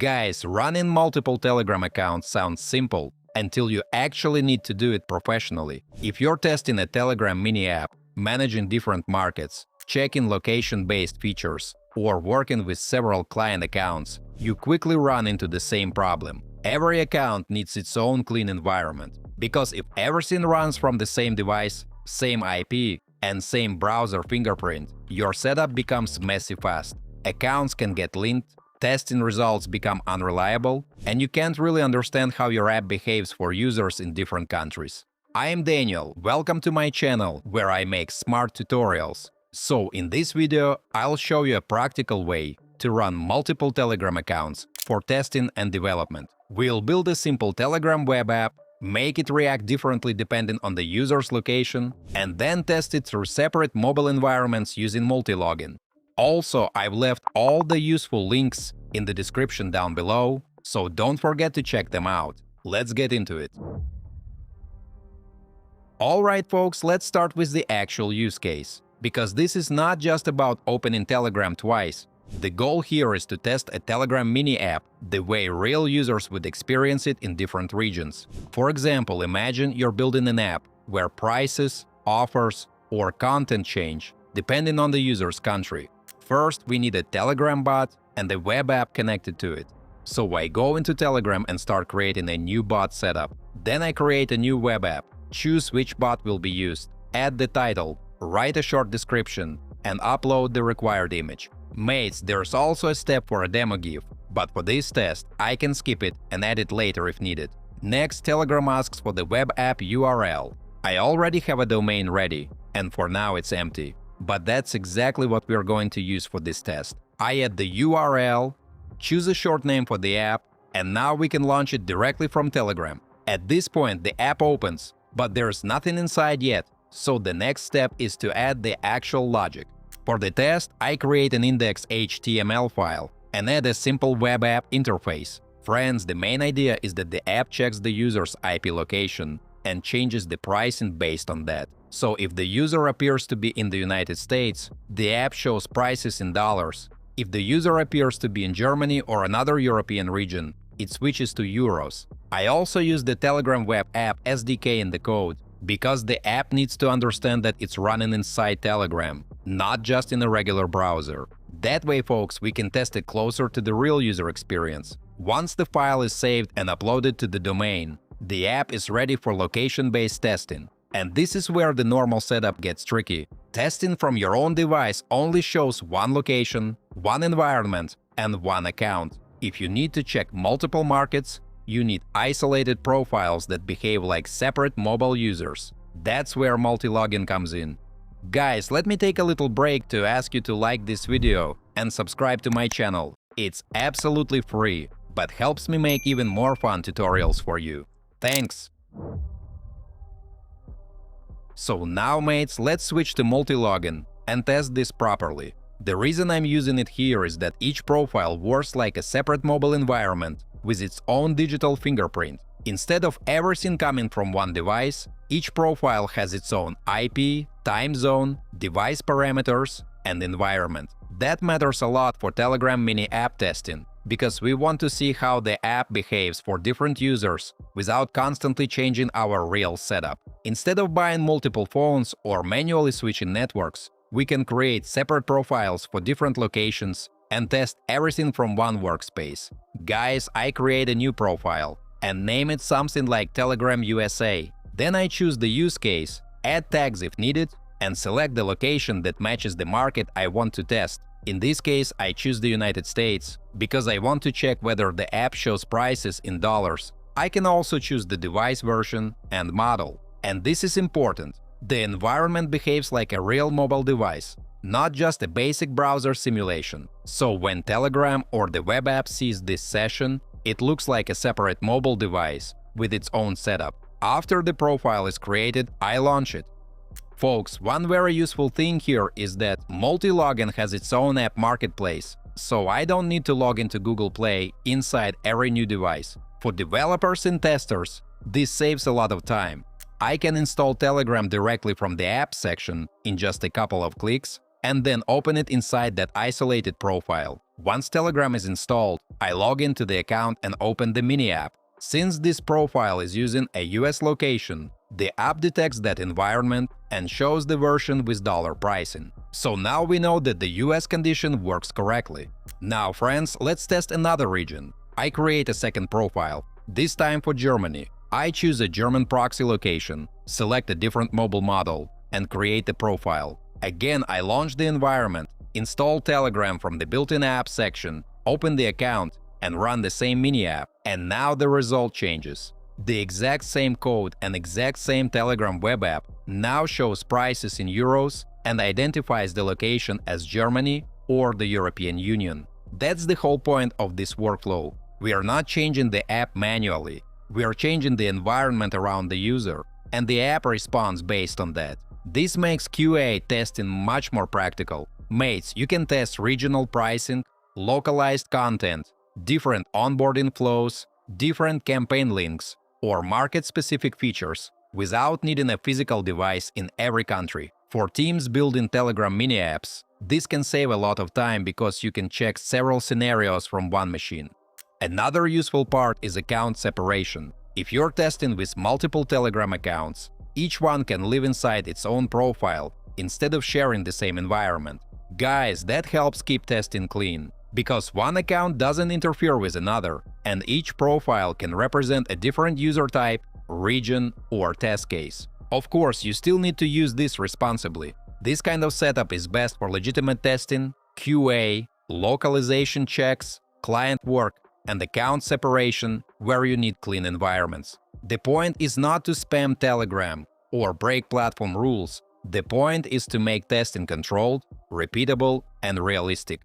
Guys, running multiple Telegram accounts sounds simple until you actually need to do it professionally. If you're testing a Telegram mini app, managing different markets, checking location-based features, or working with several client accounts, you quickly run into the same problem. Every account needs its own clean environment, because if everything runs from the same device, same IP, and same browser fingerprint, your setup becomes messy fast. Accounts can get linked, testing results become unreliable, and you can't really understand how your app behaves for users in different countries. I am Daniel, welcome to my channel, where I make smart tutorials. So in this video, I'll show you a practical way to run multiple Telegram accounts for testing and development. We'll build a simple Telegram web app, make it react differently depending on the user's location, and then test it through separate mobile environments using Multilogin. Also, I've left all the useful links in the description down below, so don't forget to check them out. Let's get into it. Alright folks, let's start with the actual use case, because this is not just about opening Telegram twice. The goal here is to test a Telegram mini app the way real users would experience it in different regions. For example, imagine you're building an app where prices, offers, or content change depending on the user's country. First, we need a Telegram bot and a web app connected to it. So I go into Telegram and start creating a new bot setup. Then I create a new web app, choose which bot will be used, add the title, write a short description, and upload the required image. Mates, there's also a step for a demo GIF, but for this test, I can skip it and add it later if needed. Next, Telegram asks for the web app URL. I already have a domain ready, and for now it's empty. But that's exactly what we're going to use for this test. I add the URL, choose a short name for the app, and now we can launch it directly from Telegram. At this point, the app opens, but there's nothing inside yet, so the next step is to add the actual logic. For the test, I create an index.html file and add a simple web app interface. Friends, the main idea is that the app checks the user's IP location and changes the pricing based on that. So if the user appears to be in the United States, the app shows prices in dollars. If the user appears to be in Germany or another European region, it switches to euros. I also use the Telegram web app SDK in the code, because the app needs to understand that it's running inside Telegram, not just in a regular browser. That way, folks, we can test it closer to the real user experience. Once the file is saved and uploaded to the domain, the app is ready for location-based testing. And this is where the normal setup gets tricky. Testing from your own device only shows one location, one environment, and one account. If you need to check multiple markets, you need isolated profiles that behave like separate mobile users. That's where Multilogin comes in. Guys, let me take a little break to ask you to like this video and subscribe to my channel. It's absolutely free, but helps me make even more fun tutorials for you. Thanks! So now, mates, let's switch to Multilogin and test this properly. The reason I'm using it here is that each profile works like a separate mobile environment with its own digital fingerprint. Instead of everything coming from one device, each profile has its own IP, time zone, device parameters, and environment. That matters a lot for Telegram mini app testing, because we want to see how the app behaves for different users without constantly changing our real setup. Instead of buying multiple phones or manually switching networks, we can create separate profiles for different locations and test everything from one workspace. Guys, I create a new profile and name it something like Telegram USA. Then I choose the use case, add tags if needed, and select the location that matches the market I want to test. In this case, I choose the United States, because I want to check whether the app shows prices in dollars. I can also choose the device version and model. And this is important. The environment behaves like a real mobile device, not just a basic browser simulation. So when Telegram or the web app sees this session, it looks like a separate mobile device with its own setup. After the profile is created, I launch it. Folks, one very useful thing here is that Multilogin has its own app marketplace, so I don't need to log into Google Play inside every new device. For developers and testers, this saves a lot of time. I can install Telegram directly from the app section in just a couple of clicks and then open it inside that isolated profile. Once Telegram is installed, I log into the account and open the mini app. Since this profile is using a US location, the app detects that environment and shows the version with dollar pricing. So now we know that the US condition works correctly. Now, friends, let's test another region. I create a second profile, this time for Germany. I choose a German proxy location, select a different mobile model, and create a profile. Again, I launch the environment, install Telegram from the built-in apps section, open the account, and run the same mini app. And now the result changes. The exact same code and exact same Telegram web app now shows prices in euros and identifies the location as Germany or the European Union. That's the whole point of this workflow. We are not changing the app manually. We are changing the environment around the user, and the app responds based on that. This makes QA testing much more practical. Mates, you can test regional pricing, localized content, different onboarding flows, different campaign links, or market-specific features without needing a physical device in every country. For teams building Telegram mini apps, this can save a lot of time because you can check several scenarios from one machine. Another useful part is account separation. If you're testing with multiple Telegram accounts, each one can live inside its own profile instead of sharing the same environment. Guys, that helps keep testing clean, because one account doesn't interfere with another, and each profile can represent a different user type, region, or test case. Of course, you still need to use this responsibly. This kind of setup is best for legitimate testing, QA, localization checks, client work, and account separation where you need clean environments. The point is not to spam Telegram or break platform rules. The point is to make testing controlled, repeatable, and realistic.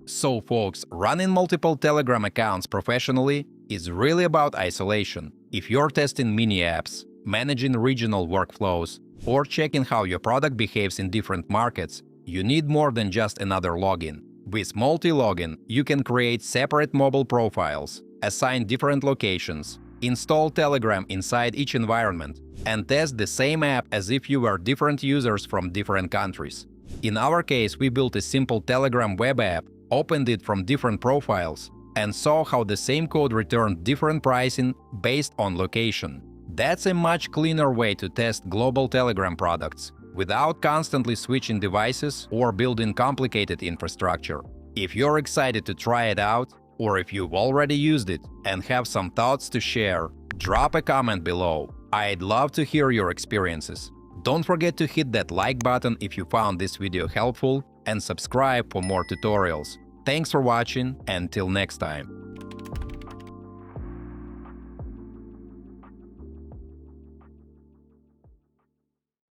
So folks, running multiple Telegram accounts professionally is really about isolation. If you're testing mini apps, managing regional workflows, or checking how your product behaves in different markets, you need more than just another login. With Multilogin, you can create separate mobile profiles, assign different locations, install Telegram inside each environment, and test the same app as if you were different users from different countries. In our case, we built a simple Telegram web app, opened it from different profiles, and saw how the same code returned different pricing based on location. That's a much cleaner way to test global Telegram products, without constantly switching devices or building complicated infrastructure. If you're excited to try it out, or if you've already used it and have some thoughts to share, drop a comment below. I'd love to hear your experiences. Don't forget to hit that like button if you found this video helpful and subscribe for more tutorials. Thanks for watching, and till next time.